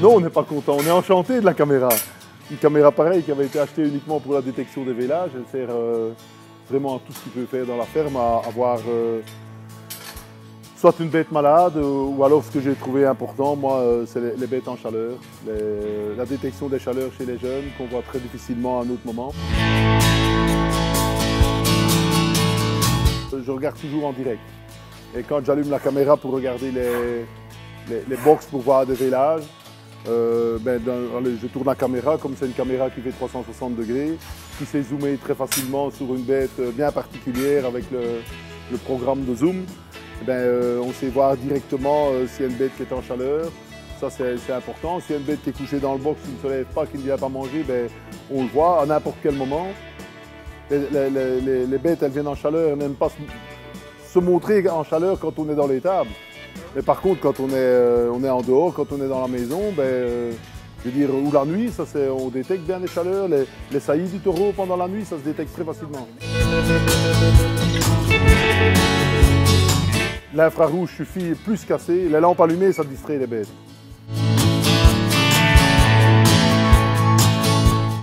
Non, on n'est pas content, on est enchanté de la caméra. Une caméra pareille qui avait été achetée uniquement pour la détection des vélages, elle sert vraiment à tout ce qu'il peut faire dans la ferme, à avoir soit une bête malade, ou alors ce que j'ai trouvé important, moi, c'est les bêtes en chaleur. La détection des chaleurs chez les jeunes, qu'on voit très difficilement à un autre moment. Je regarde toujours en direct. Et quand j'allume la caméra pour regarder les box pour voir des vélages, je tourne la caméra, comme c'est une caméra qui fait 360 degrés, qui sait zoomer très facilement sur une bête bien particulière avec le programme de zoom. On sait voir directement s'il y a une bête qui est en chaleur. Ça, c'est important. S'il y a une bête qui est couchée dans le box, qui ne se lève pas, qui ne vient pas manger, on le voit à n'importe quel moment. Les bêtes, elles viennent en chaleur, elles n'aiment pas se montrer en chaleur quand on est dans l'étable. Mais par contre, quand on est en dehors, quand on est dans la maison, je veux dire, ou la nuit, on détecte bien les chaleurs. Les saillies du taureau pendant la nuit, ça se détecte très facilement. L'infrarouge suffit plus casser. Les lampes allumées, ça distrait les bêtes.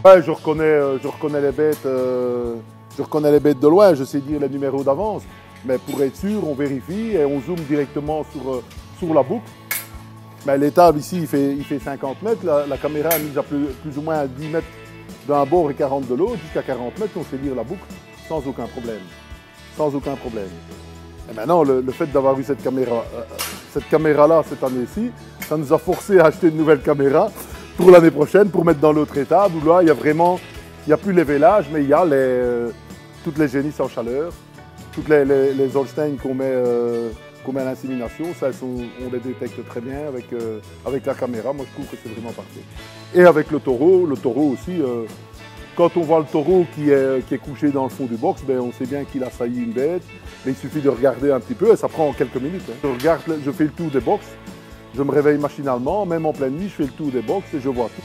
Ouais, je reconnais les bêtes. Je reconnais les bêtes de loin. Je sais dire les numéros d'avance. Mais pour être sûr, on vérifie et on zoome directement sur la boucle. L'étable ici, il fait 50 mètres. La caméra est mise à plus ou moins à 10 mètres d'un bord et 40 de l'autre. Jusqu'à 40 mètres, on sait lire la boucle sans aucun problème. Sans aucun problème. Et maintenant, le fait d'avoir eu cette caméra-là cette année-ci, ça nous a forcé à acheter une nouvelle caméra pour l'année prochaine, pour mettre dans l'autre étable, où là, il n'y a plus les vélages, mais il y a toutes les génisses en chaleur, toutes les Holstein qu'on met à l'insémination, ça, on les détecte très bien avec la caméra. Moi, je trouve que c'est vraiment parfait. Et avec le taureau aussi, quand on voit le taureau qui est couché dans le fond du box, on sait bien qu'il a sailli une bête. Mais il suffit de regarder un petit peu et ça prend quelques minutes. Je fais le tour des box, je me réveille machinalement, même en pleine nuit, je fais le tour des box et je vois tout.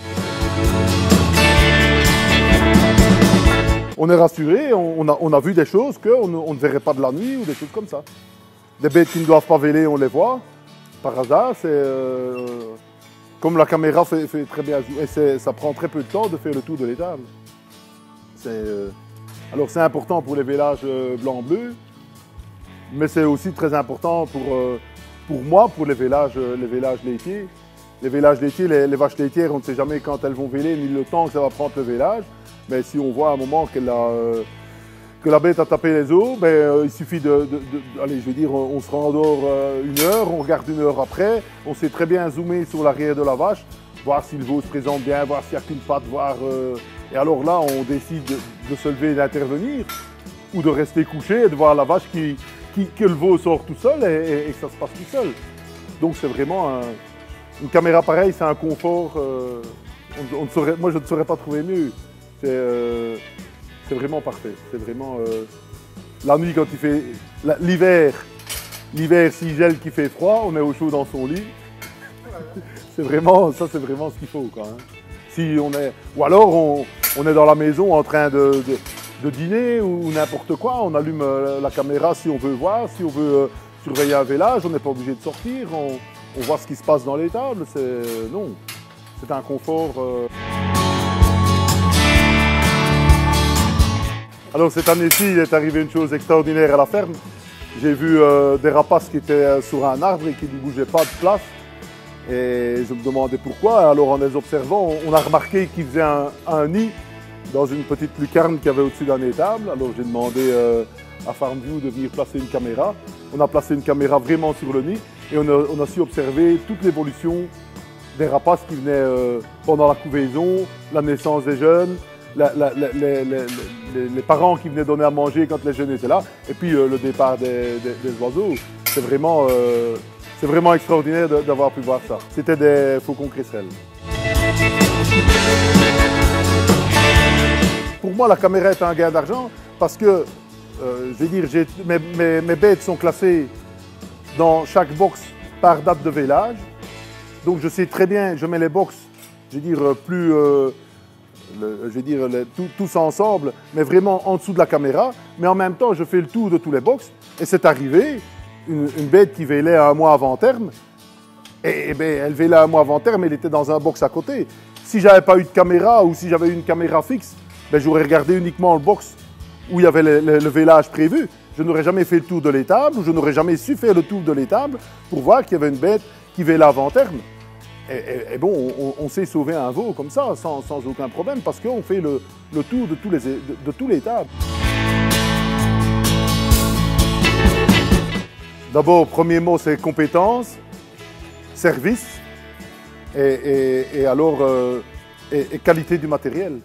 On est rassuré, on a vu des choses qu'on ne verrait pas de la nuit ou des choses comme ça. Des bêtes qui ne doivent pas véler, on les voit. Par hasard, comme la caméra fait très bien, et ça prend très peu de temps de faire le tour de l'étable. Alors c'est important pour les vélages blanc-bleu, mais c'est aussi très important pour moi, pour les vélages laitiers. Les vélages laitiers, les vaches laitières, on ne sait jamais quand elles vont véler, ni le temps que ça va prendre le vélage. Mais si on voit à un moment que la bête a tapé les os, il suffit allez, je veux dire, on se rendort une heure, on regarde une heure après, on sait très bien zoomer sur l'arrière de la vache, voir si le veau se présente bien, voir s'il n'y a qu'une patte, et alors là, on décide de se lever et d'intervenir, ou de rester couché et de voir la vache que le veau sort tout seul et que ça se passe tout seul. Donc c'est vraiment une caméra pareille, c'est un confort. Moi, je ne saurais pas trouver mieux. C'est vraiment parfait. C'est vraiment la nuit quand il fait l'hiver, s'il gèle, qu'il fait froid, on est au chaud dans son lit. C'est vraiment ce qu'il faut, quoi. Ou alors on est dans la maison en train de dîner ou n'importe quoi, on allume la caméra si on veut voir, si on veut surveiller un vélage, on n'est pas obligé de sortir, on voit ce qui se passe dans l'étable, c'est un confort. Alors cette année-ci, il est arrivé une chose extraordinaire à la ferme. J'ai vu des rapaces qui étaient sur un arbre et qui ne bougeaient pas de place. Et je me demandais pourquoi. Alors en les observant, on a remarqué qu'ils faisaient un nid dans une petite lucarne qu'il y avait au-dessus d'un étable. Alors j'ai demandé à FarmView de venir placer une caméra. On a placé une caméra vraiment sur le nid et on a su observer toute l'évolution des rapaces qui venaient pendant la couvaison, la naissance des jeunes, les parents qui venaient donner à manger quand les jeunes étaient là, et puis le départ des oiseaux. C'est vraiment extraordinaire d'avoir pu voir ça. C'était des faucons cresserelles. Pour moi, la caméra est un gain d'argent parce que, je vais dire, mes bêtes sont classées dans chaque box par date de vélage. Donc je sais très bien, je mets les box, je vais dire, tous ensemble, mais vraiment en dessous de la caméra. Mais en même temps, je fais le tour de tous les box. Et c'est arrivé, une bête qui vélait un mois avant terme, Et ben, elle vélait un mois avant terme, elle était dans un box à côté. Si j'avais pas eu de caméra ou si j'avais eu une caméra fixe, ben, j'aurais regardé uniquement le box où il y avait le vélage prévu. Je n'aurais jamais fait le tour de l'étable, ou je n'aurais jamais su faire le tour de l'étable pour voir qu'il y avait une bête qui vélait avant terme. Et bon, on sait sauver un veau comme ça, sans aucun problème, parce qu'on fait le tour de tous les tables. D'abord, premier mot, c'est compétence, service, et alors qualité du matériel.